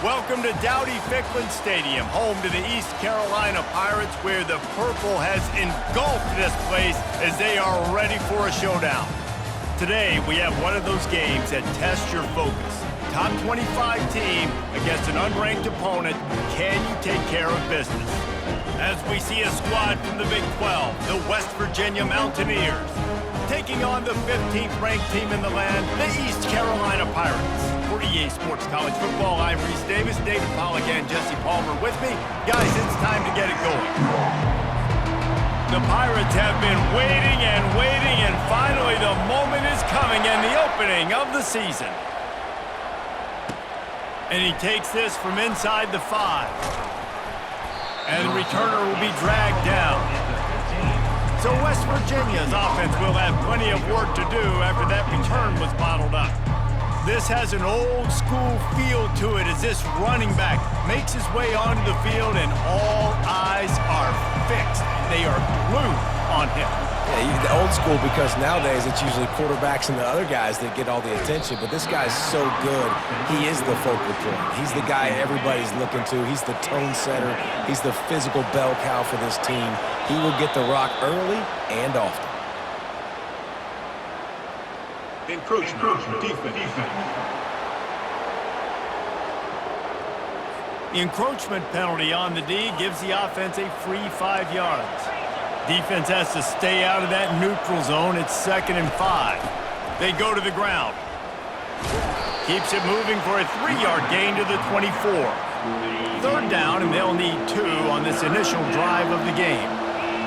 Welcome to Dowdy-Ficklen Stadium, home to the East Carolina Pirates, where the purple has engulfed this place as they are ready for a showdown. Today, we have one of those games that tests your focus. Top 25 team against an unranked opponent. Can you take care of business? As we see a squad from the Big 12, the West Virginia Mountaineers, taking on the 15th ranked team in the land, the East Carolina Pirates. For EA Sports College Football, I'm Reese Davis, David Pollack, and Jesse Palmer with me. Guys, it's time to get it going. The Pirates have been waiting, and finally the moment is coming and the opening of the season. And he takes this from inside the 5. And the returner will be dragged down. So West Virginia's offense will have plenty of work to do after that return was bottled up. This has an old-school feel to it as this running back makes his way onto the field and all eyes are fixed. They are glued on him. Yeah, the old school because nowadays it's usually quarterbacks and the other guys that get all the attention, but this guy's so good. He is the focal point. He's the guy everybody's looking to. He's the tone setter. He's the physical bell cow for this team. He will get the rock early and often. Encroachment, defense. The encroachment penalty on the D gives the offense a free 5 yards. Defense has to stay out of that neutral zone. It's 2nd and 5. They go to the ground. Keeps it moving for a 3-yard gain to the 24. 3rd down, and they'll need 2 on this initial drive of the game.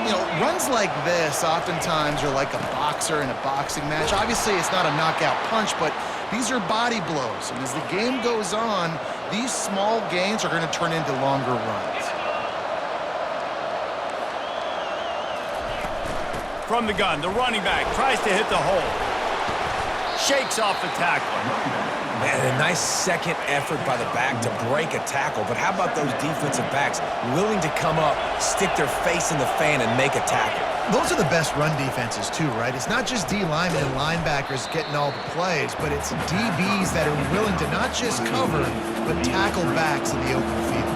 You know, runs like this oftentimes are like a boxer in a boxing match. Obviously, it's not a knockout punch, but these are body blows. And as the game goes on, these small gains are going to turn into longer runs. From the gun, the running back tries to hit the hole. Shakes off the tackler. Man, a nice second effort by the back to break a tackle. But how about those defensive backs willing to come up, stick their face in the fan, and make a tackle? Those are the best run defenses, too, right? It's not just D linemen and linebackers getting all the plays, but it's DBs that are willing to not just cover, but tackle backs in the open field.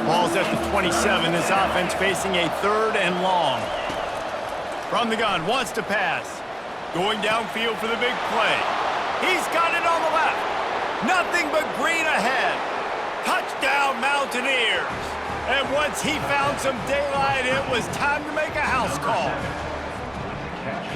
Ball's at the 27. This offense facing a 3rd and long. From the gun, wants to pass. Going downfield for the big play. He's got it on the left. Nothing but green ahead. Touchdown, Mountaineers. And once he found some daylight, it was time to make a house call.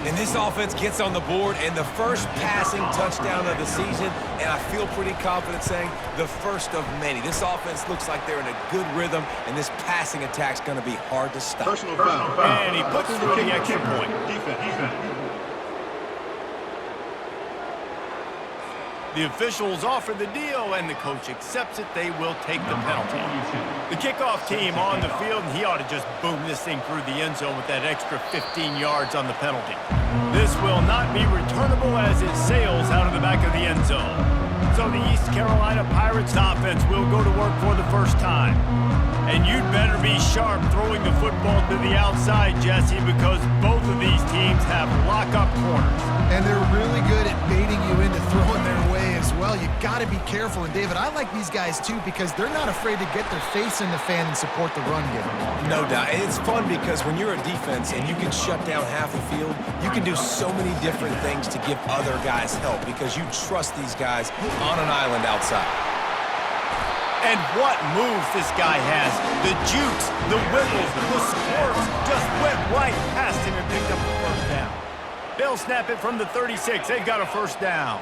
And this offense gets on the board, and the first passing touchdown of the season, and I feel pretty confident saying the first of many. This offense looks like they're in a good rhythm, and this passing attack's going to be hard to stop. Personal foul. And he puts through the extra point. Defense. The officials offer the deal, and the coach accepts it. They will take the penalty. The kickoff team on the field, and he ought to just boom this thing through the end zone with that extra 15 yards on the penalty. This will not be returnable as it sails out of the back of the end zone. So the East Carolina Pirates offense will go to work for the first time. And you'd better be sharp throwing the football to the outside, Jesse, because both of these teams have lock-up corners. And they're really good at baiting you into throwing their way as well. You got to be careful. And, David, I like these guys, too, because they're not afraid to get their face in the fan and support the run game. No doubt. It's fun because when you're a defense and you can shut down half the field, you can do so many different things to give other guys help because you trust these guys on an island outside. And what moves this guy has. The jukes, the wiggles, the squirts just went right past him and picked up the first down. They'll snap it from the 36. They've got a first down.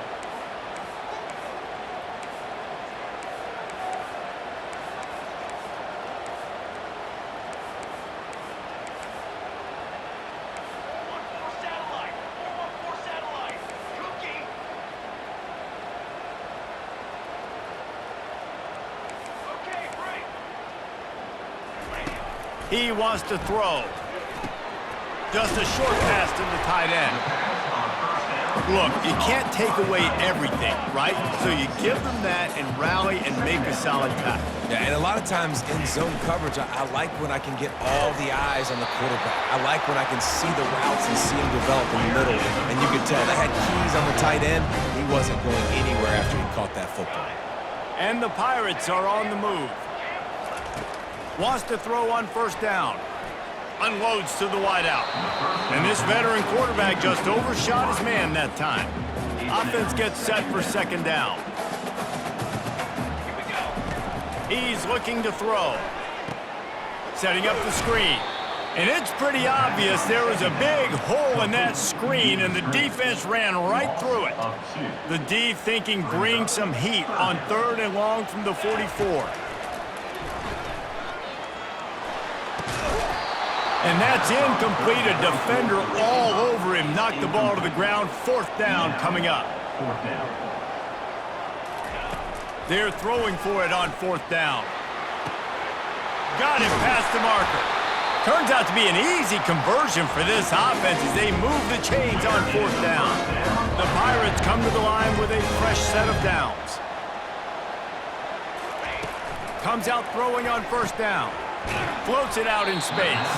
He wants to throw. Just a short pass to the tight end. Look, you can't take away everything, right? So you give them that and rally and make a solid tackle. Yeah, and a lot of times in zone coverage, I like when I can get all the eyes on the quarterback. I like when I can see the routes and see him develop in the middle. And you could tell they had keys on the tight end. He wasn't going anywhere after he caught that football. And the Pirates are on the move. Wants to throw on first down. Unloads to the wideout. And this veteran quarterback just overshot his man that time. Offense gets set for second down. He's looking to throw. Setting up the screen. And it's pretty obvious there was a big hole in that screen, and the defense ran right through it. The D thinking bring some heat on 3rd and long from the 44. And that's incomplete. A defender all over him. Knocked the ball to the ground. 4th down coming up. They're throwing for it on 4th down. Got him past the marker. Turns out to be an easy conversion for this offense as they move the chains on 4th down. The Pirates come to the line with a fresh set of downs. Comes out throwing on 1st down. Floats it out in space.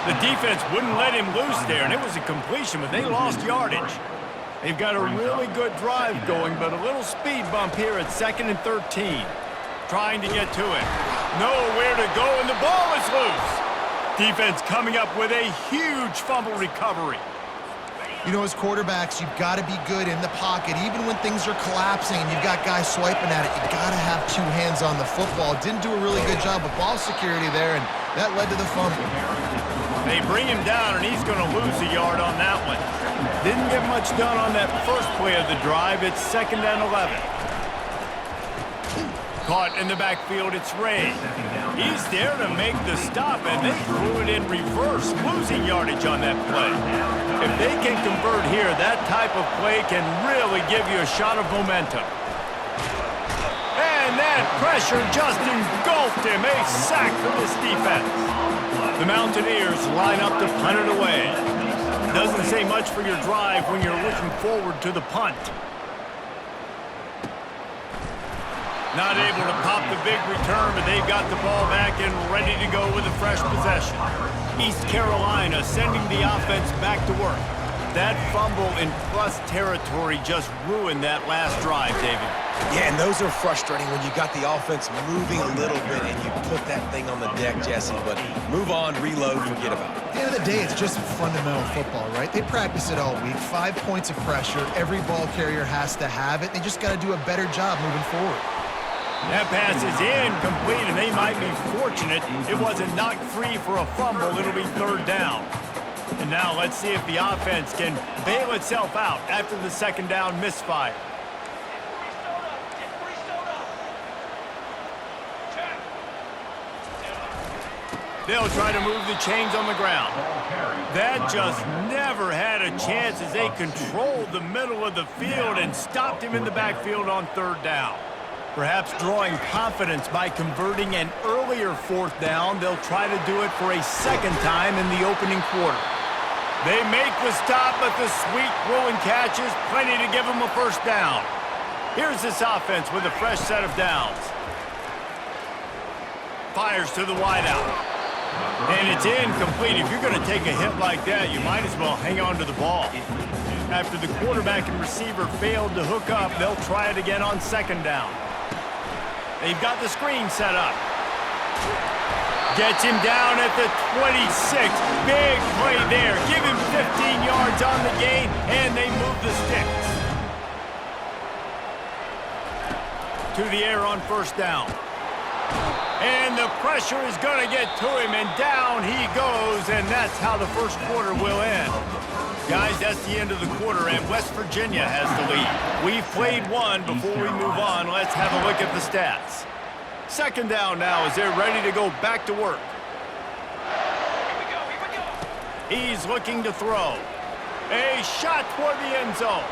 The defense wouldn't let him loose there, and it was a completion, but they lost yardage. They've got a really good drive going, but a little speed bump here at 2nd and 13. Trying to get to it. Nowhere to go, and the ball is loose. Defense coming up with a huge fumble recovery. You know, as quarterbacks, you've got to be good in the pocket. Even when things are collapsing and you've got guys swiping at it, you got to have 2 hands on the football. Didn't do a really good job of ball security there, and that led to the fumble. They bring him down, and he's going to lose a yard on that one. Didn't get much done on that first play of the drive. It's 2nd and 11. Caught in the backfield, it's Ray. He's there to make the stop, and they threw it in reverse, losing yardage on that play. If they can convert here, that type of play can really give you a shot of momentum. And that pressure just engulfed him. A sack for this defense. The Mountaineers line up to punt it away. Doesn't say much for your drive when you're looking forward to the punt. Not able to pop the big return, but they've got the ball back and ready to go with a fresh possession. East Carolina sending the offense back to work. That fumble in plus territory just ruined that last drive, David. Yeah, and those are frustrating when you got the offense moving a little bit and you put that thing on the deck, Jesse. But move on, reload, forget about it. At the end of the day, it's just fundamental football, right? They practice it all week. 5 points of pressure. Every ball carrier has to have it. They just got to do a better job moving forward. That pass is incomplete, and they might be fortunate it wasn't knocked free for a fumble. It'll be 3rd down. And now let's see if the offense can bail itself out after the 2nd down misfire. They'll try to move the chains on the ground. That just never had a chance as they controlled the middle of the field and stopped him in the backfield on 3rd down. Perhaps drawing confidence by converting an earlier 4th down, they'll try to do it for a 2nd time in the opening quarter. They make the stop, but the sweet throw and catch is plenty to give them a 1st down. Here's this offense with a fresh set of downs. Fires to the wideout. And it's incomplete. If you're going to take a hit like that, you might as well hang on to the ball. After the quarterback and receiver failed to hook up, they'll try it again on 2nd down. They've got the screen set up. Gets him down at the 26. Big play there. Give him 15 yards on the gain, and they move the sticks. To the air on 1st down. And the pressure is going to get to him, and down he goes, and that's how the 1st quarter will end. Guys, that's the end of the quarter, and West Virginia has the lead. We've played one. Before we move on, let's have a look at the stats. 2nd down now as they're ready to go back to work. He's looking to throw. A shot toward the end zone.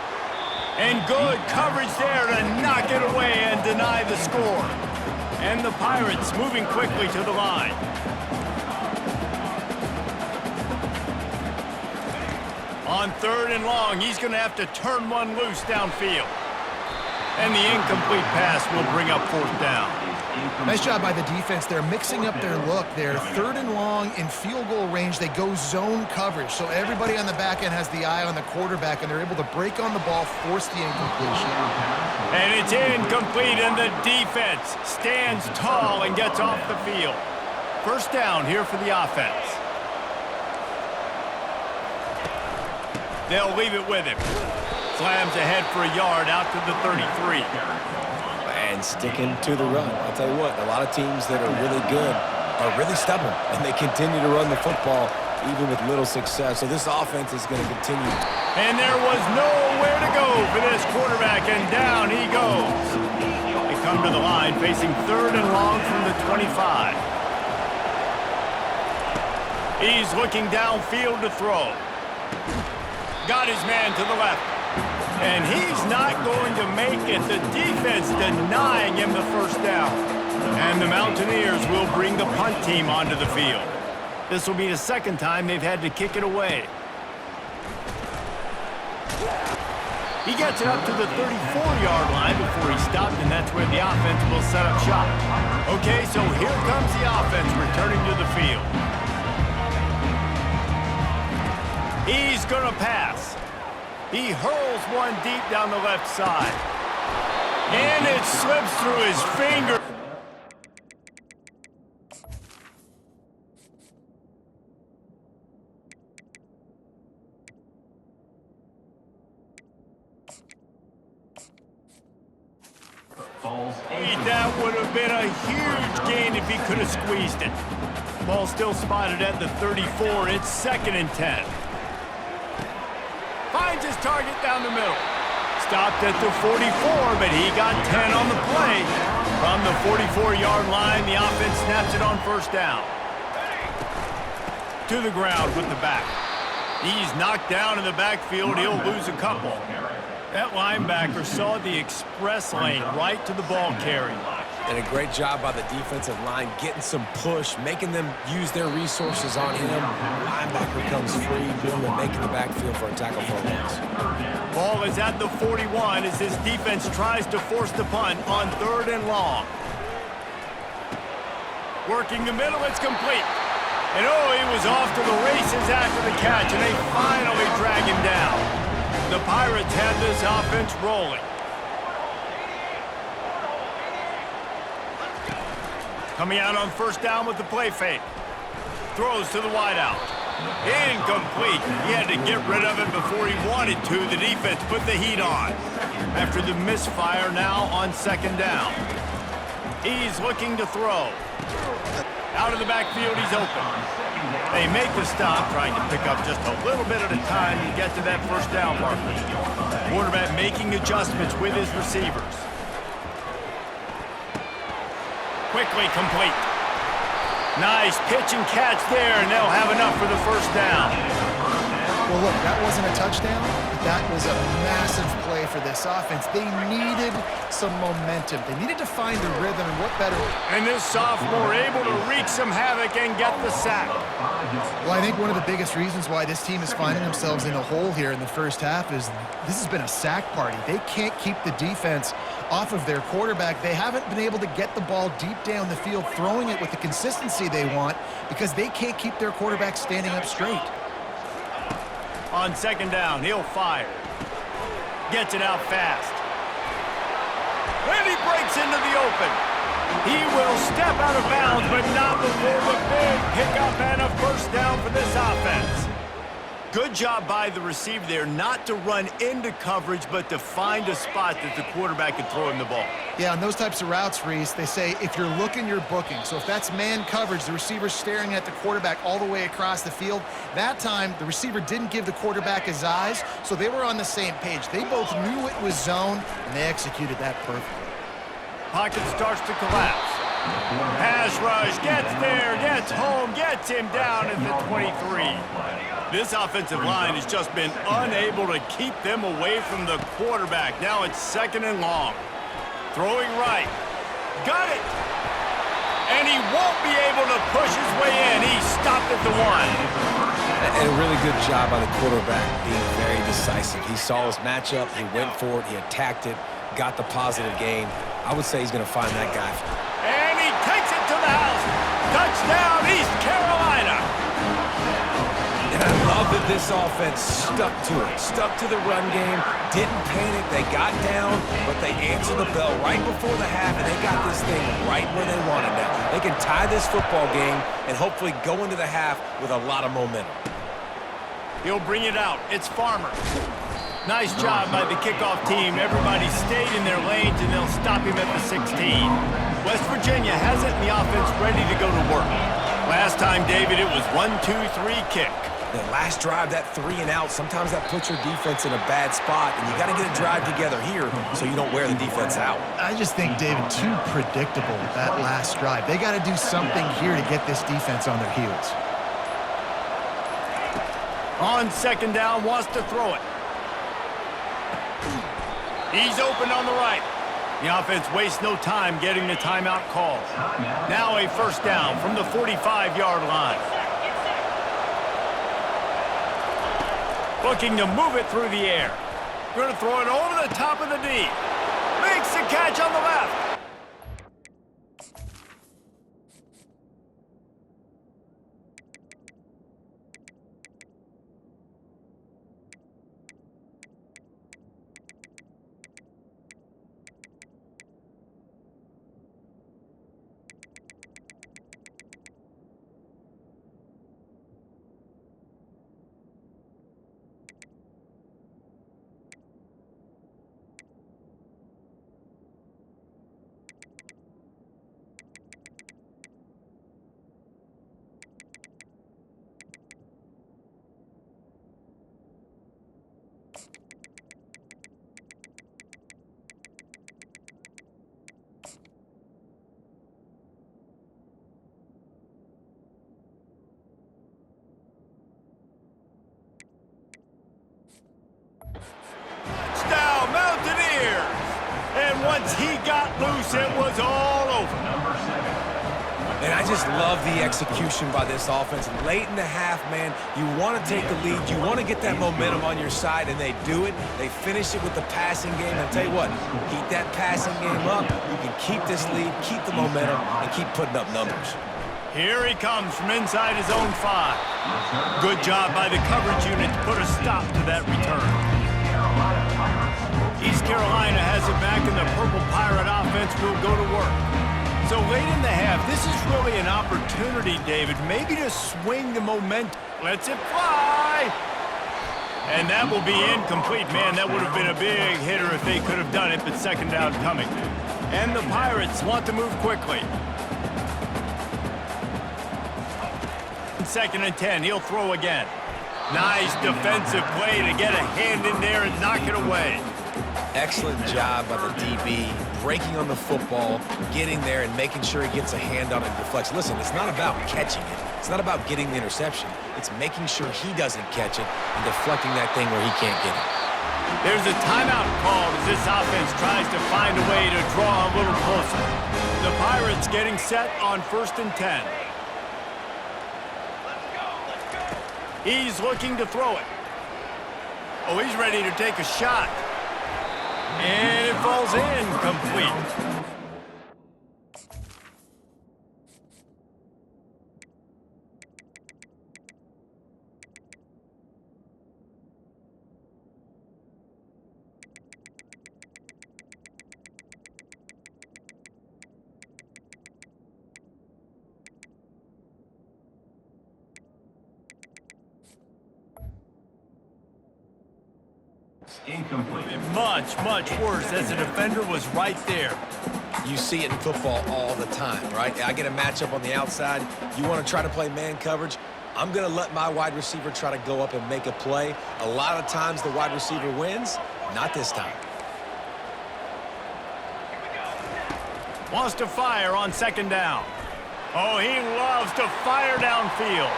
And good coverage there to knock it away and deny the score. And the Pirates moving quickly to the line. On 3rd and long, he's going to have to turn one loose downfield. And the incomplete pass will bring up 4th down. Nice job by the defense. They're mixing up their look. They're 3rd and long in field goal range. They go zone coverage. So everybody on the back end has the eye on the quarterback, and they're able to break on the ball, force the incompletion. And it's incomplete, and the defense stands tall and gets off the field. First down here for the offense. They'll leave it with him. Slams ahead for a yard out to the 33. And sticking to the run. I'll tell you what, a lot of teams that are really good are really stubborn, and they continue to run the football even with little success. So this offense is going to continue. And there was nowhere to go for this quarterback, and down he goes. They come to the line facing 3rd and long from the 25. He's looking downfield to throw. Got his man to the left. And he's not going to make it. The defense denying him the first down. And the Mountaineers will bring the punt team onto the field. This will be the second time they've had to kick it away. He gets it up to the 34-yard line before he stopped, and that's where the offense will set up shop. Okay, so here comes the offense returning to the field. He's going to pass. He hurls one deep down the left side. And it slips through his finger. That would have been a huge gain if he could have squeezed it. Ball still spotted at the 34. It's 2nd and 10. Finds his target down the middle. Stopped at the 44, but he got 10 on the play. From the 44-yard line, the offense snaps it on first down. To the ground with the back. He's knocked down in the backfield. He'll lose a couple. That linebacker saw the express lane right to the ball carrier. And a great job by the defensive line getting some push, making them use their resources on him. Linebacker comes free, boom, and making the backfield for a tackle for a loss. Ball is at the 41 as this defense tries to force the punt on 3rd and long. Working the middle, it's complete. And oh, he was off to the races after the catch, and they finally drag him down. The Pirates had this offense rolling. Coming out on first down with the play fake. Throws to the wideout. Incomplete. He had to get rid of it before he wanted to. The defense put the heat on. After the misfire, now on 2nd down. He's looking to throw. Out of the backfield, he's open. They make the stop, trying to pick up just a little bit at a time to get to that first down marker. Quarterback making adjustments with his receivers. Quickly complete. Nice pitch and catch there, and they'll have enough for the first down. Well, look, that wasn't a touchdown, but that was a massive play for this offense. They needed some momentum. They needed to find the rhythm, and what better? And this sophomore able to wreak some havoc and get the sack. Well, I think one of the biggest reasons why this team is finding themselves in a hole here in the first half is this has been a sack party. They can't keep the defense off of their quarterback. They haven't been able to get the ball deep down the field, throwing it with the consistency they want because they can't keep their quarterback standing up straight. On 2nd down, he'll fire. Gets it out fast. When he breaks into the open, he will step out of bounds, but not before the big pickup and a first down for this offense. Good job by the receiver there not to run into coverage, but to find a spot that the quarterback can throw him the ball. Yeah, on those types of routes, Reese, they say if you're looking, you're booking. So if that's man coverage, the receiver's staring at the quarterback all the way across the field. That time, the receiver didn't give the quarterback his eyes, so they were on the same page. They both knew it was zone, and they executed that perfectly. Pocket starts to collapse. Pass rush, gets there, gets home, gets him down at the 23. This offensive line has just been unable to keep them away from the quarterback. Now it's 2nd and long. Throwing right. Got it. And he won't be able to push his way in. He stopped at the 1. And a really good job by the quarterback being very decisive. He saw his matchup, he went for it, he attacked it, got the positive gain. I would say he's going to find that guy. And Touchdown, East Carolina! And I love that this offense stuck to it, stuck to the run game, didn't panic, they got down, but they answered the bell right before the half, and they got this thing right where they wanted now. They can tie this football game and hopefully go into the half with a lot of momentum. He'll bring it out. It's Farmer. Nice job by the kickoff team. Everybody stayed in their lanes, and they'll stop him at the 16. West Virginia has it in the offense ready to go to work. Last time, David, it was 1-2-3 kick. The last drive, that 3 and out, sometimes that puts your defense in a bad spot, and you got to get a drive together here so you don't wear the defense out. I just think, David, too predictable that last drive. They got to do something here to get this defense on their heels. On second down, wants to throw it. He's open on the right. The offense wastes no time getting the timeout call. Now a first down from the 45-yard line. Looking to move it through the air. Going to throw it over the top of the D. Makes the catch on the left. Touchdown, Mountaineers! And once he got loose, it was all over. And I just love the execution by this offense. Late in the half, man, you want to take the lead. You want to get that momentum on your side, and they do it. They finish it with the passing game. And I'll tell you what, keep that passing game up. You can keep this lead, keep the momentum, and keep putting up numbers. Here he comes from inside his own 5. Good job by the coverage unit to put a stop to that return. East Carolina has it back, and the Purple Pirate offense will go to work. So late in the half, this is really an opportunity, David, maybe to swing the momentum. Lets it fly! And that will be incomplete. Man, that would have been a big hitter if they could have done it, but second down coming. And the Pirates want to move quickly. Second and 10, he'll throw again. Nice defensive play to get a hand in there and knock it away. Excellent job by the DB, breaking on the football, getting there and making sure he gets a hand on it and deflects. Listen, it's not about catching it. It's not about getting the interception. It's making sure he doesn't catch it and deflecting that thing where he can't get it. There's a timeout called as this offense tries to find a way to draw a little closer. The Pirates getting set on 1st and 10. He's looking to throw it. Oh, he's ready to take a shot. And it falls incomplete. Incomplete. Much, much worse as the defender was right there. You see it in football all the time, right? I get a matchup on the outside. You want to try to play man coverage? I'm going to let my wide receiver try to go up and make a play. A lot of times the wide receiver wins. Not this time. Wants to fire on second down. Oh, he loves to fire downfield.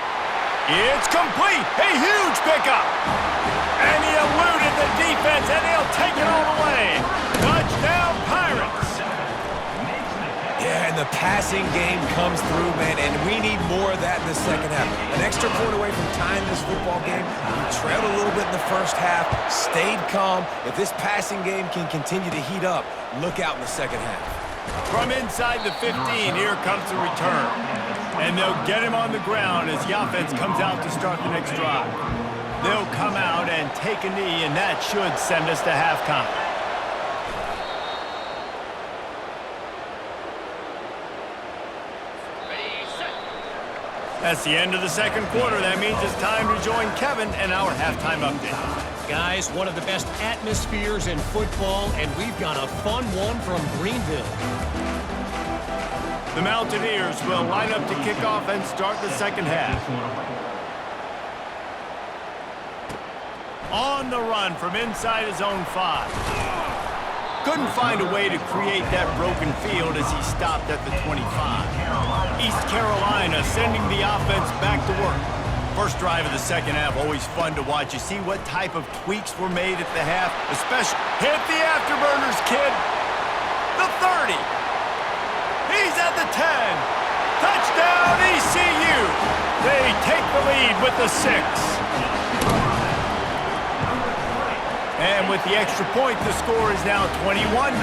It's complete. A huge pickup. And he eluded the defense, and he'll take it all the way. Touchdown, Pirates. Yeah, and the passing game comes through, man, and we need more of that in the second half. An extra point away from tying this football game. We trailed a little bit in the first half, stayed calm. If this passing game can continue to heat up, look out in the second half. From inside the 15, here comes the return. And they'll get him on the ground as the offense comes out to start the next drive. They'll come out and take a knee, and that should send us to halftime. That's the end of the second quarter. That means it's time to join Kevin and our halftime update. Guys, one of the best atmospheres in football, and we've got a fun one from Greenville. The Mountaineers will line up to kick off and start the second half. On the run from inside his own 5. Couldn't find a way to create that broken field as he stopped at the 25. East Carolina sending the offense back to work. First drive of the second half, always fun to watch. You see what type of tweaks were made at the half, especially hit the afterburners, kid. The 30. He's at the 10. Touchdown, ECU. They take the lead with the 6. And with the extra point, the score is now 21-14.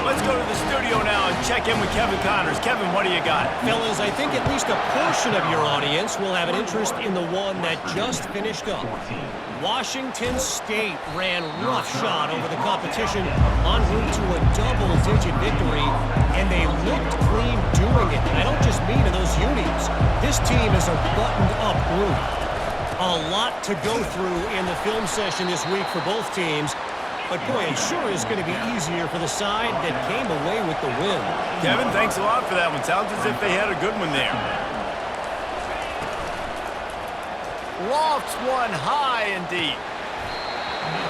Let's go to the studio now and check in with Kevin Connors. Kevin, what do you got? Fellas, I think at least a portion of your audience will have an interest in the one that just finished up. Washington State ran roughshod over the competition en route to a double-digit victory, and they looked clean doing it. And I don't just mean in those unis. This team is a buttoned-up group. A lot to go through in the film session this week for both teams. But, boy, it sure is going to be easier for the side that came away with the win. Kevin, thanks a lot for that one. Sounds as if they had a good one there. Lofts one high and deep.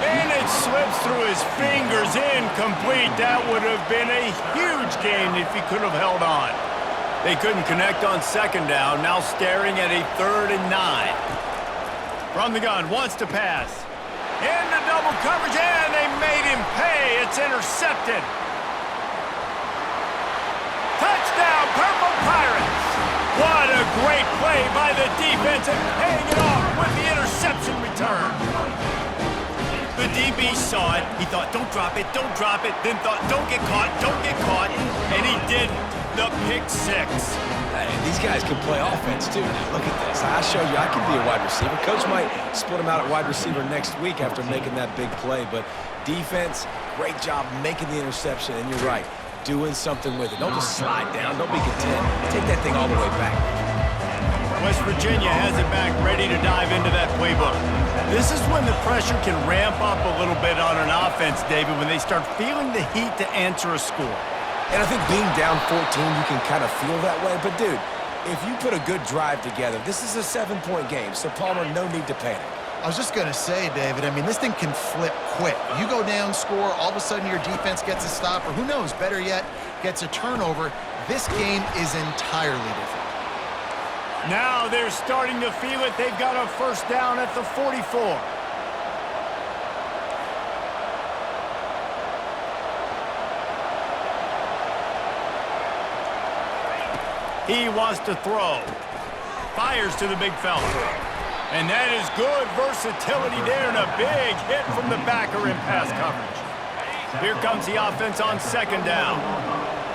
And it slips through his fingers, incomplete. That would have been a huge gain if he could have held on. They couldn't connect on second down, now staring at a 3rd and 9. From the gun, wants to pass. Into double coverage, and they made him pay. It's intercepted. Touchdown, Purple Pirates. What a great play by the defense and paying it off with the interception return. The DB saw it. He thought, don't drop it, then thought, don't get caught, and he didn't. The pick 6. Hey, these guys can play offense, too. Now, look at this. I showed you I can be a wide receiver. Coach might split him out at wide receiver next week after making that big play. But defense, great job making the interception. And you're right, doing something with it. Don't just slide down. Don't be content. Take that thing all the way back. West Virginia has it back, ready to dive into that playbook. This is when the pressure can ramp up a little bit on an offense, David, when they start feeling the heat to answer a score. And I think being down 14, you can kind of feel that way. But, dude, if you put a good drive together, this is a 7-point game. So, Palmer, no need to panic. I was just going to say, David, I mean, this thing can flip quick. You go down, score, all of a sudden your defense gets a stop, or who knows, better yet, gets a turnover. This game is entirely different. Now they're starting to feel it. They've got a first down at the 44. He wants to throw. Fires to the big fella. And that is good versatility there and a big hit from the backer in pass coverage. Here comes the offense on second down.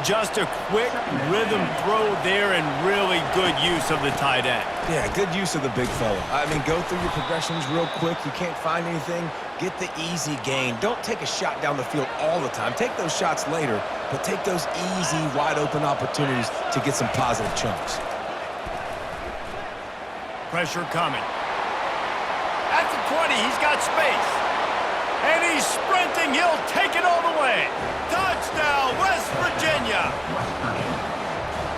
Just a quick rhythm throw there and really good use of the tight end. Yeah, good use of the big fella. I mean, go through your progressions real quick. You can't find anything. Get the easy gain. Don't take a shot down the field all the time. Take those shots later, but take those easy, wide-open opportunities to get some positive chunks. Pressure coming. At the 20, he's got space. And he's sprinting. He'll take it all the way. Touchdown, West Virginia.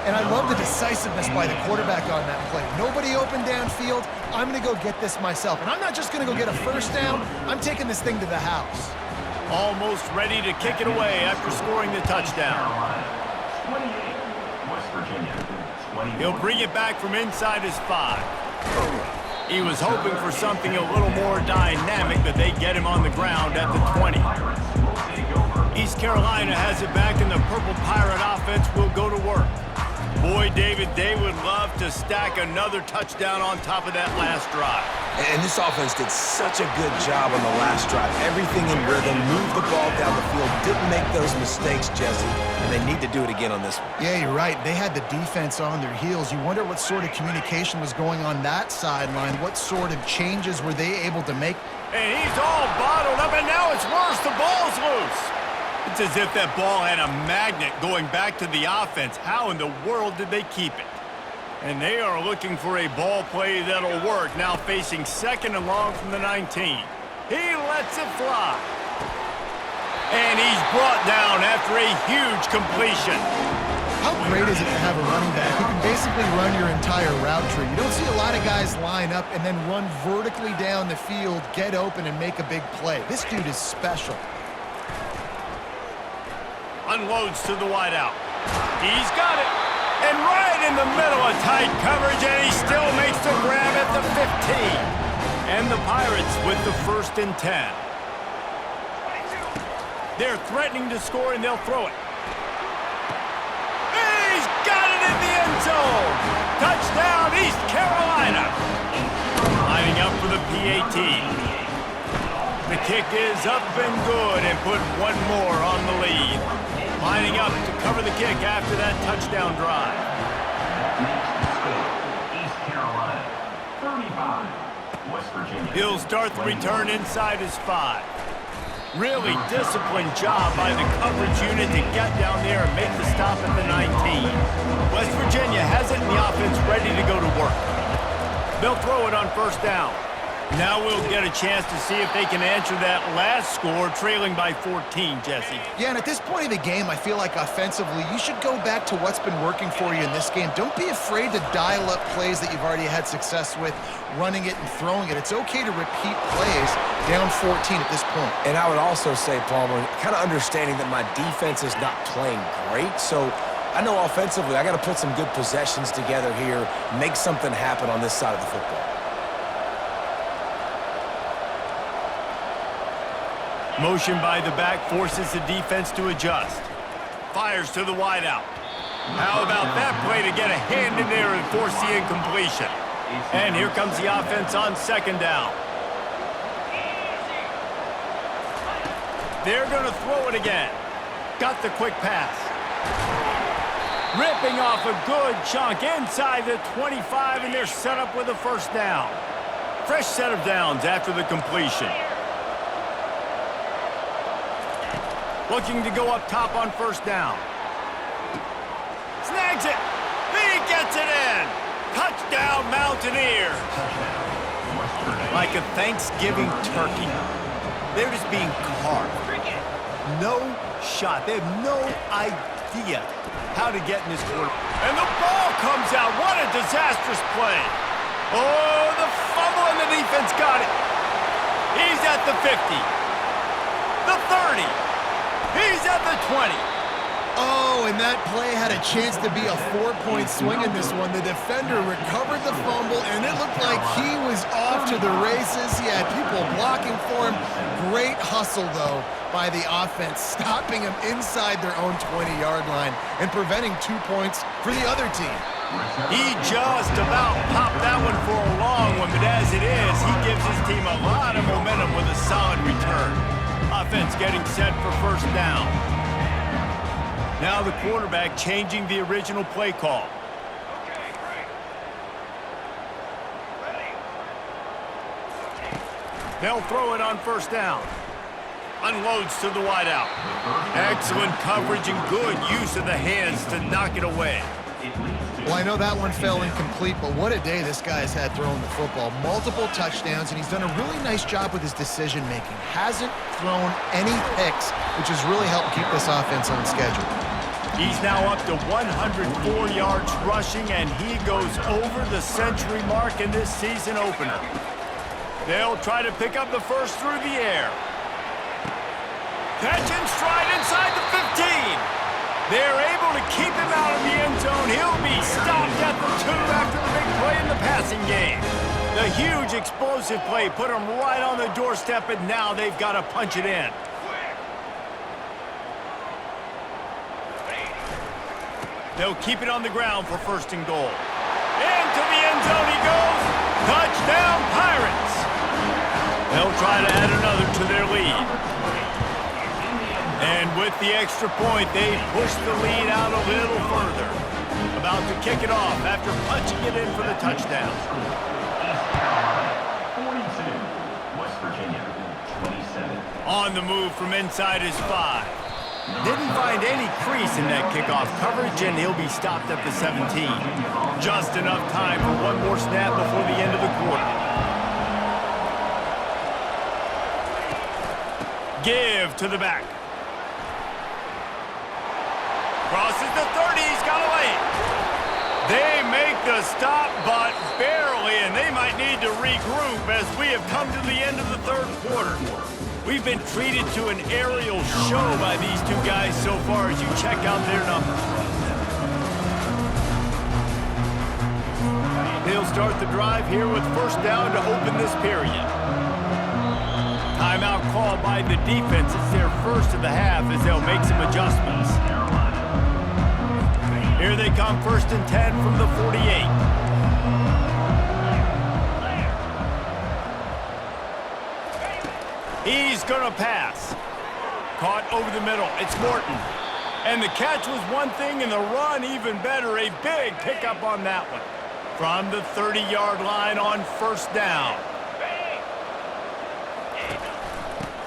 And I love the decisiveness by the quarterback on that play. Nobody open downfield. I'm going to go get this myself. And I'm not just going to go get a first down. I'm taking this thing to the house. Almost ready to kick it away after scoring the touchdown. He'll bring it back from inside his 5. He was hoping for something a little more dynamic, but they get him on the ground at the 20. East Carolina has it back, and the Purple Pirate offense will go to work. Boy, David, they would love to stack another touchdown on top of that last drive. And this offense did such a good job on the last drive. Everything in rhythm, moved the ball down the field, didn't make those mistakes, Jesse, and they need to do it again on this one. Yeah, you're right. They had the defense on their heels. You wonder what sort of communication was going on that sideline. What sort of changes were they able to make? And he's all bottled up, and now it's worse. The ball's loose. It's as if that ball had a magnet going back to the offense. How in the world did they keep it? And they are looking for a ball play that'll work. Now facing 2nd and long from the 19. He lets it fly. And he's brought down after a huge completion. How great is it to have a running back who can basically run your entire route tree? You don't see a lot of guys line up and then run vertically down the field, get open, and make a big play. This dude is special. Unloads to the wideout. He's got it. And right in the middle of tight coverage, and he still makes the grab at the 15. And the Pirates with the 1st and 10. They're threatening to score, and they'll throw it. He's got it in the end zone. Touchdown, East Carolina. Lining up for the PAT. The kick is up and good, and put one more on the lead. Lining up to cover the kick after that touchdown drive. East Carolina, 35. West Virginia. He'll start the return inside his 5. Really disciplined job by the coverage unit to get down there and make the stop at the 19. West Virginia has it in the offense ready to go to work. They'll throw it on 1st down. Now we'll get a chance to see if they can answer that last score, trailing by 14, Jesse. Yeah, and at this point of the game, I feel like offensively, you should go back to what's been working for you in this game. Don't be afraid to dial up plays that you've already had success with, running it and throwing it. It's okay to repeat plays down 14 at this point. And I would also say, Palmer, kind of understanding that my defense is not playing great, so I know offensively I got to put some good possessions together here, make something happen on this side of the football. Motion by the back forces the defense to adjust. Fires to the wideout. How about that play to get a hand in there and force the incompletion? And here comes the offense on 2nd down. They're going to throw it again. Got the quick pass. Ripping off a good chunk inside the 25, and they're set up with a 1st down. Fresh set of downs after the completion. Looking to go up top on 1st down. Snags it. He gets it in. Touchdown, Mountaineers. Like a Thanksgiving turkey. They're just being carved. No shot. They have no idea how to get in this quarter. And the ball comes out. What a disastrous play. Oh, the fumble, and the defense got it. He's at the 50. The 30. He's at the 20. Oh, and that play had a chance to be a 4-point swing in this one. The defender recovered the fumble, and it looked like he was off to the races. He had people blocking for him. Great hustle, though, by the offense, stopping him inside their own 20-yard line and preventing 2 points for the other team. He just about popped that one for a long one, but as it is, he gives his team a lot of momentum with a solid return. Offense getting set for 1st down. Now the quarterback changing the original play call. They'll throw it on 1st down. Unloads to the wideout. Excellent coverage and good use of the hands to knock it away. Well, I know that one fell incomplete, but what a day this guy has had throwing the football. Multiple touchdowns, and he's done a really nice job with his decision-making. Hasn't thrown any picks, which has really helped keep this offense on schedule. He's now up to 104 yards rushing, and he goes over the century mark in this season opener. They'll try to pick up the 1st through the air. Catch and stride inside the 15. They're able to keep him out of the end zone. He'll be stopped at the 2 after the big play in the passing game. The huge explosive play put him right on the doorstep, and now they've got to punch it in. They'll keep it on the ground for first and goal. Into the end zone he goes. Touchdown, Pirates. They'll try to add another to their lead. And with the extra point, they push the lead out a little further. About to kick it off after punching it in for the touchdown. East Carolina, 42. West Virginia, 27. On the move from inside his 5. Didn't find any crease in that kickoff coverage, and he'll be stopped at the 17. Just enough time for one more snap before the end of the quarter. Give to the back. Crosses the 30, he's got away. They make the stop, but barely, and they might need to regroup as we have come to the end of the third quarter. We've been treated to an aerial show by these two guys so far as you check out their numbers. They'll start the drive here with first down to open this period. Timeout called by the defense. It's their first of the half as they'll make some adjustments. Here they come, first and 10 from the 48. He's going to pass. Caught over the middle. It's Morton. And the catch was one thing, and the run even better. A big pickup on that one. From the 30-yard line on first down.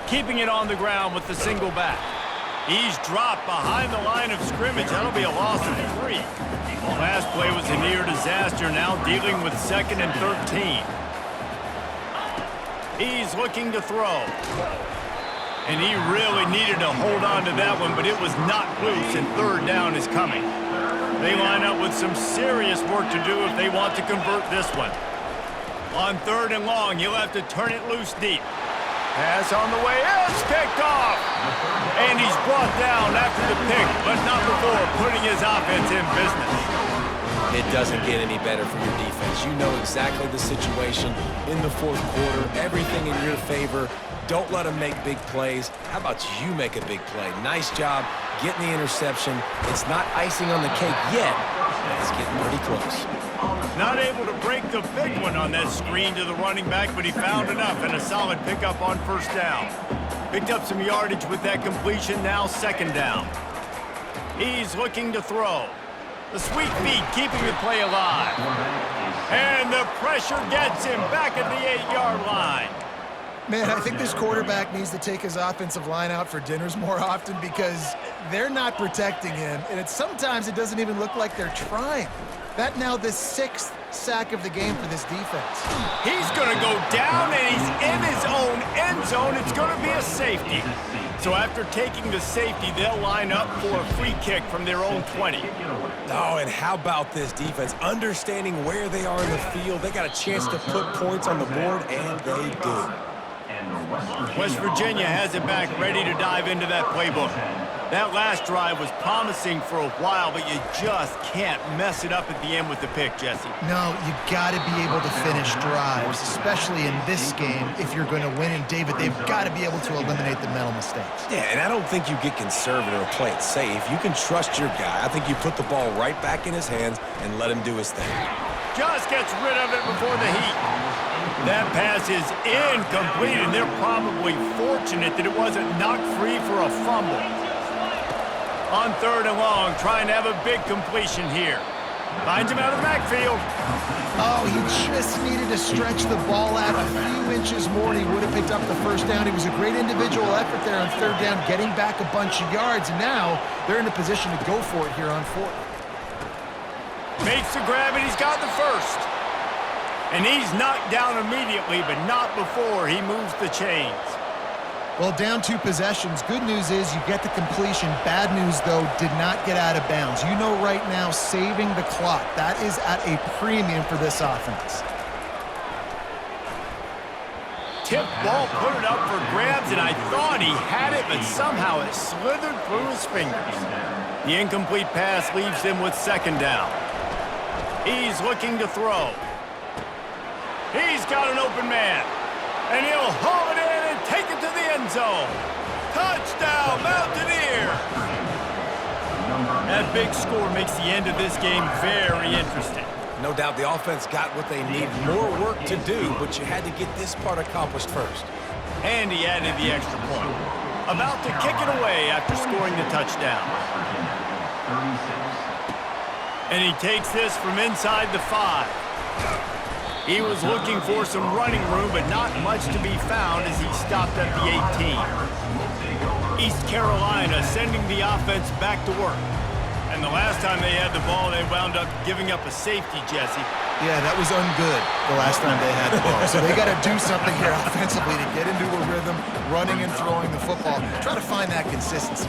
Keeping it on the ground with the single back. He's dropped behind the line of scrimmage. That'll be a loss of 3. Last play was a near disaster. Now dealing with second and 13. He's looking to throw. And he really needed to hold on to that one, but it was not loose, and third down is coming. They line up with some serious work to do if they want to convert this one. On third and long, he'll have to turn it loose deep. Pass on the way, it's picked off! And he's brought down after the pick, but not before putting his offense in business. It doesn't get any better for your defense. You know exactly the situation in the fourth quarter, everything in your favor. Don't let them make big plays. How about you make a big play? Nice job getting the interception. It's not icing on the cake yet, but it's getting pretty close. Not able to break the big one on that screen to the running back, but he found enough and a solid pickup on first down. Picked up some yardage with that completion, now second down. He's looking to throw. The sweet feet keeping the play alive. And the pressure gets him back at the 8-yard line. Man, I think this quarterback needs to take his offensive line out for dinners more often because they're not protecting him, and sometimes it doesn't even look like they're trying. That now the 6th sack of the game for this defense. He's going to go down, and he's in his own end zone. It's going to be a safety. So after taking the safety, they'll line up for a free kick from their own 20. Oh, and how about this defense? Understanding where they are in the field. They got a chance to put points on the board, and they do. West Virginia has it back, ready to dive into that playbook. That last drive was promising for a while, but you just can't mess it up at the end with the pick, Jesse. No, you got to be able to finish drives, especially in this game if you're going to win. And David, they've got to be able to eliminate the mental mistakes. Yeah, and I don't think you get conservative or play it safe. You can trust your guy. I think you put the ball right back in his hands and let him do his thing. Just gets rid of it before the heat. That pass is incomplete, and they're probably fortunate that it wasn't knocked free for a fumble. On third and long, trying to have a big completion here. Finds him out of the backfield. Oh, he just needed to stretch the ball out a few inches more, and he would have picked up the first down. It was a great individual effort there on third down, getting back a bunch of yards, and now they're in a position to go for it here on fourth. Makes the grab, and he's got the first. And he's knocked down immediately, but not before he moves the chains. Well, down 2 possessions. Good news is you get the completion. Bad news, though, did not get out of bounds. You know right now, saving the clock. That is at a premium for this offense. Tip ball, put it up for grabs, and I thought he had it, but somehow it slithered through his fingers. The incomplete pass leaves him with second down. He's looking to throw. He's got an open man, and he'll haul it in and take it to the end zone. Touchdown, Mountaineers! That big score makes the end of this game very interesting. No doubt the offense got what they need. More work to do, but you had to get this part accomplished first. And he added the extra point. About to kick it away after scoring the touchdown. And he takes this from inside the 5. He was looking for some running room, but not much to be found as he stopped at the 18. East Carolina sending the offense back to work. And the last time they had the ball, they wound up giving up a safety, Jesse. Yeah, that was ungood the last time they had the ball. So they got to do something here offensively to get into a rhythm, running and throwing the football. Try to find that consistency.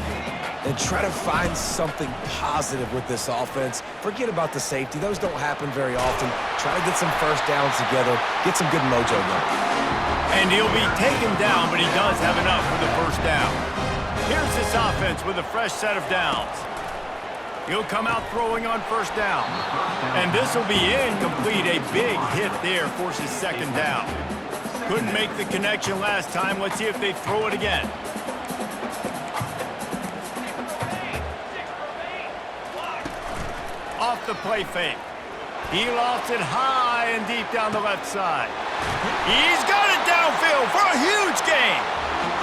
And try to find something positive with this offense. Forget about the safety. Those don't happen very often. Try to get some first downs together. Get some good mojo going. And he'll be taken down, but he does have enough for the first down. Here's this offense with a fresh set of downs. He'll come out throwing on first down. And this will be incomplete. A big hit there forces second down. Couldn't make the connection last time. Let's see if they throw it again. Off the play fake. He lofts it high and deep down the left side. He's got it downfield for a huge gain.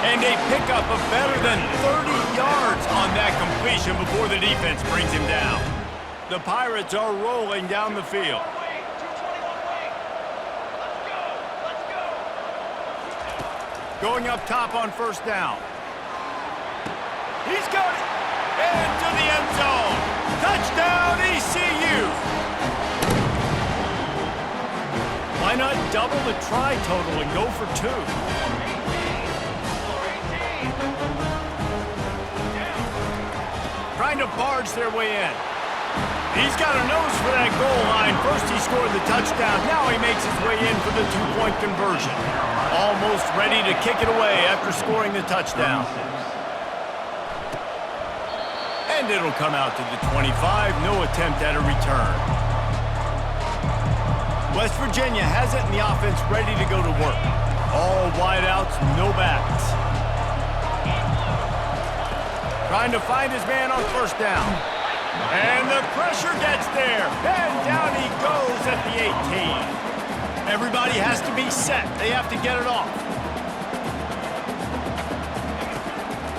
And they pick up a better than 30 yards on that completion before the defense brings him down. The Pirates are rolling down the field. Going up top on first down. He's got it. Into the end zone. Touchdown, ECU. Why not double the try total and go for 2? Trying to barge their way in. He's got a nose for that goal line. First he scored the touchdown. Now he makes his way in for the 2-point conversion. Almost ready to kick it away after scoring the touchdown. And it'll come out to the 25. No attempt at a return. West Virginia has it in the offense ready to go to work. All wideouts, no backs. Trying to find his man on first down. And the pressure gets there. And down he goes at the 18. Everybody has to be set. They have to get it off.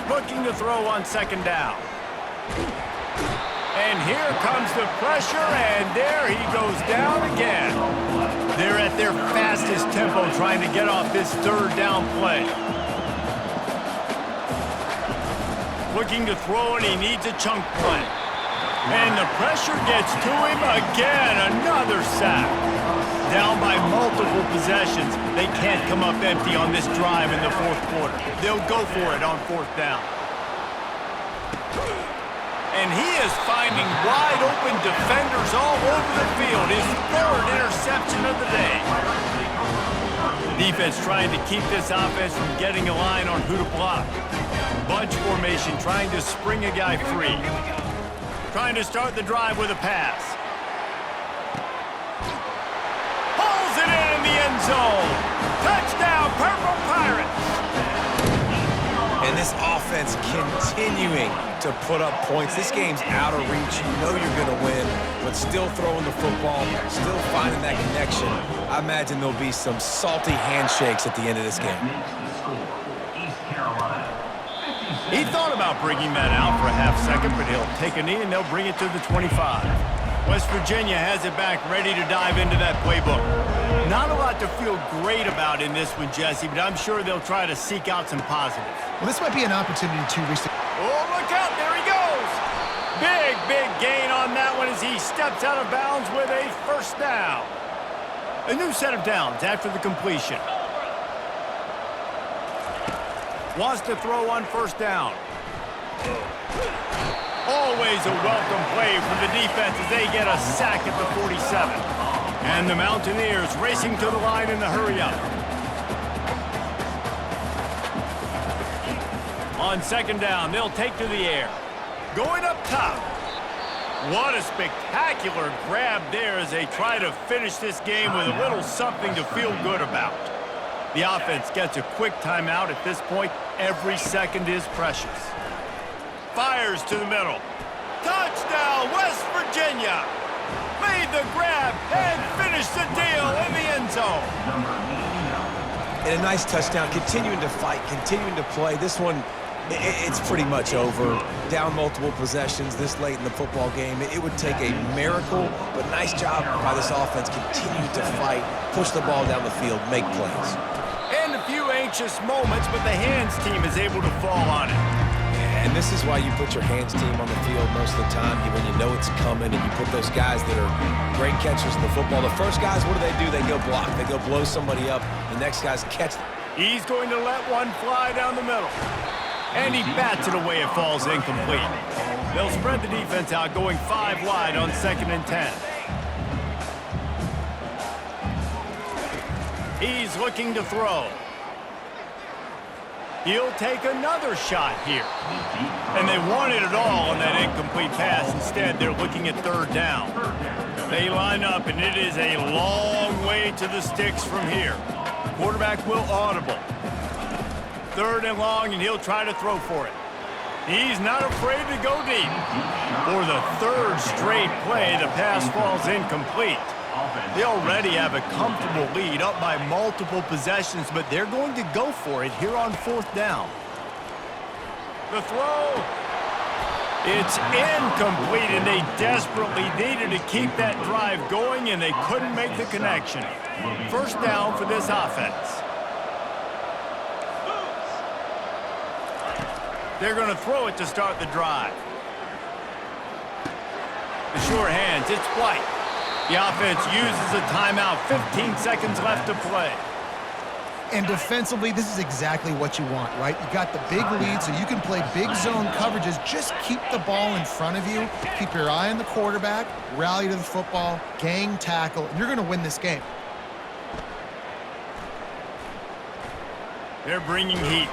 Looking to throw on second down. And here comes the pressure, and there he goes down again. They're at their fastest tempo trying to get off this third down play. Looking to throw, and he needs a chunk play. And the pressure gets to him again. Another sack. Down by multiple possessions. They can't come up empty on this drive in the fourth quarter. They'll go for it on fourth down. And he is finding wide-open defenders all over the field. His third interception of the day. Defense trying to keep this offense from getting a line on who to block. Bunch formation trying to spring a guy free. Trying to start the drive with a pass. Pulls it in the end zone. Touchdown, Purple Pirates. And this offense continuing to put up points. This game's out of reach. You know you're going to win, but still throwing the football, still finding that connection. I imagine there'll be some salty handshakes at the end of this game. He thought about bringing that out for a half second, but he'll take a knee and they'll bring it to the 25. West Virginia has it back, ready to dive into that playbook. Not a lot to feel great about in this one, Jesse, but I'm sure they'll try to seek out some positives. Well, this might be an opportunity to reach. Oh, look out, there he goes! Big gain on that one as he steps out of bounds with a first down. A new set of downs after the completion. Wants to throw on first down. Always a welcome play from the defense as they get a sack at the 47. And the Mountaineers racing to the line in the hurry-up. On second down, they'll take to the air. Going up top. What a spectacular grab there as they try to finish this game with a little something to feel good about. The offense gets a quick timeout at this point. Every second is precious. Fires to the middle. Touchdown, West Virginia. Made the grab and finished the deal in the end zone. And a nice touchdown, continuing to fight, continuing to play. This one, it's pretty much over. Down multiple possessions this late in the football game. It would take a miracle, but nice job by this offense. Continue to fight, push the ball down the field, make plays. And a few anxious moments, but the hands team is able to fall on it. And this is why you put your hands team on the field most of the time, when you know it's coming, and you put those guys that are great catchers in the football. The first guys, what do? They go block. They go blow somebody up. The next guys catch. He's going to let one fly down the middle. And he bats it away. It falls incomplete. They'll spread the defense out, going 5 wide on 2nd and 10. He's looking to throw. He'll take another shot here. And they wanted it all on that incomplete pass. Instead, they're looking at 3rd down. They line up, and it is a long way to the sticks from here. Quarterback will audible. 3rd and long, and he'll try to throw for it. He's not afraid to go deep. For the 3rd straight play, the pass falls incomplete. They already have a comfortable lead, up by multiple possessions, but they're going to go for it here on 4th down. The throw. It's incomplete, and they desperately needed to keep that drive going, and they couldn't make the connection. 1st down for this offense. They're going to throw it to start the drive. The sure hands, it's White. The offense uses a timeout, 15 seconds left to play. And defensively, this is exactly what you want, right? You got the big lead, so you can play big zone coverages. Just keep the ball in front of you. Keep your eye on the quarterback, rally to the football, gang tackle, and you're going to win this game. They're bringing heat.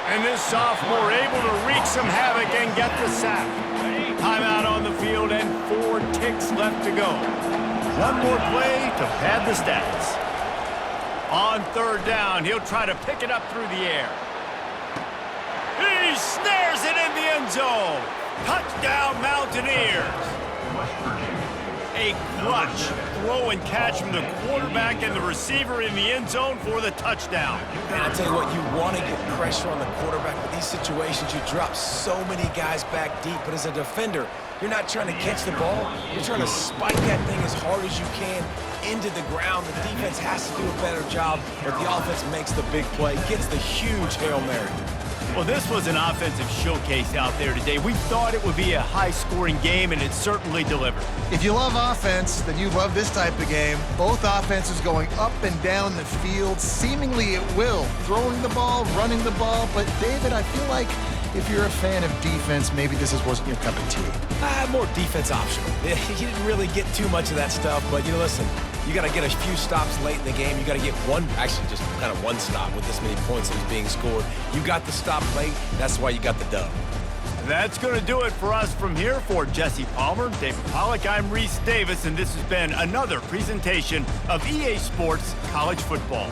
And this sophomore able to wreak some havoc and get the sack. Timeout on the field and 4 ticks left to go. One more play to pad the stats. On 3rd down, he'll try to pick it up through the air. He snares it in the end zone. Touchdown, Mountaineers. A clutch throw and catch from the quarterback and the receiver in the end zone for the touchdown. And I tell you what, you want to get pressure on the quarterback. With these situations, you drop so many guys back deep. But as a defender, you're not trying to catch the ball. You're trying to spike that thing as hard as you can into the ground. The defense has to do a better job, but the offense makes the big play, gets the huge Hail Mary. Well, this was an offensive showcase out there today. We thought it would be a high-scoring game, and it certainly delivered. If you love offense, then you love this type of game. Both offenses going up and down the field, seemingly at will, throwing the ball, running the ball. But, David, I feel like if you're a fan of defense, maybe this wasn't your cup of tea. More defense optional. You didn't really get too much of that stuff, but, listen, you got to get a few stops late in the game. You got to get just kind of one stop with this many points that was being scored. You got the stop late. That's why you got the dub. That's going to do it for us from here. For Jesse Palmer, David Pollack, I'm Reese Davis, and this has been another presentation of EA Sports College Football.